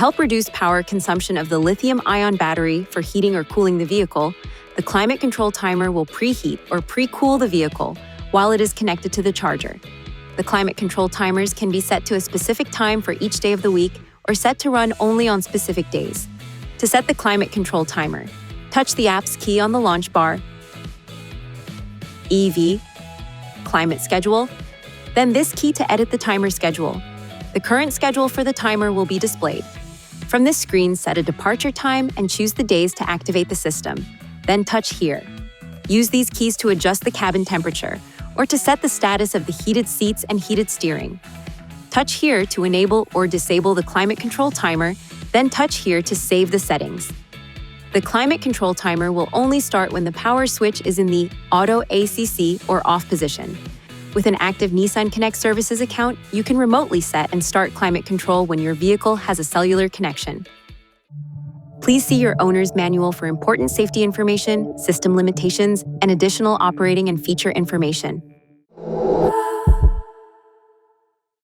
help reduce power consumption of the lithium-ion battery for heating or cooling the vehicle, the climate control timer will preheat or pre-cool the vehicle while it is connected to the charger. The climate control timers can be set to a specific time for each day of the week or set to run only on specific days. To set the climate control timer, touch the app's key on the launch bar, EV, Climate Schedule, then this key to edit the timer schedule. The current schedule for the timer will be displayed. From this screen, set a departure time and choose the days to activate the system. Then touch here. Use these keys to adjust the cabin temperature or to set the status of the heated seats and heated steering. Touch here to enable or disable the climate control timer, then touch here to save the settings. The climate control timer will only start when the power switch is in the Auto ACC or off position. With an active Nissan Connect Services account, you can remotely set and start climate control when your vehicle has a cellular connection. Please see your owner's manual for important safety information, system limitations, and additional operating and feature information.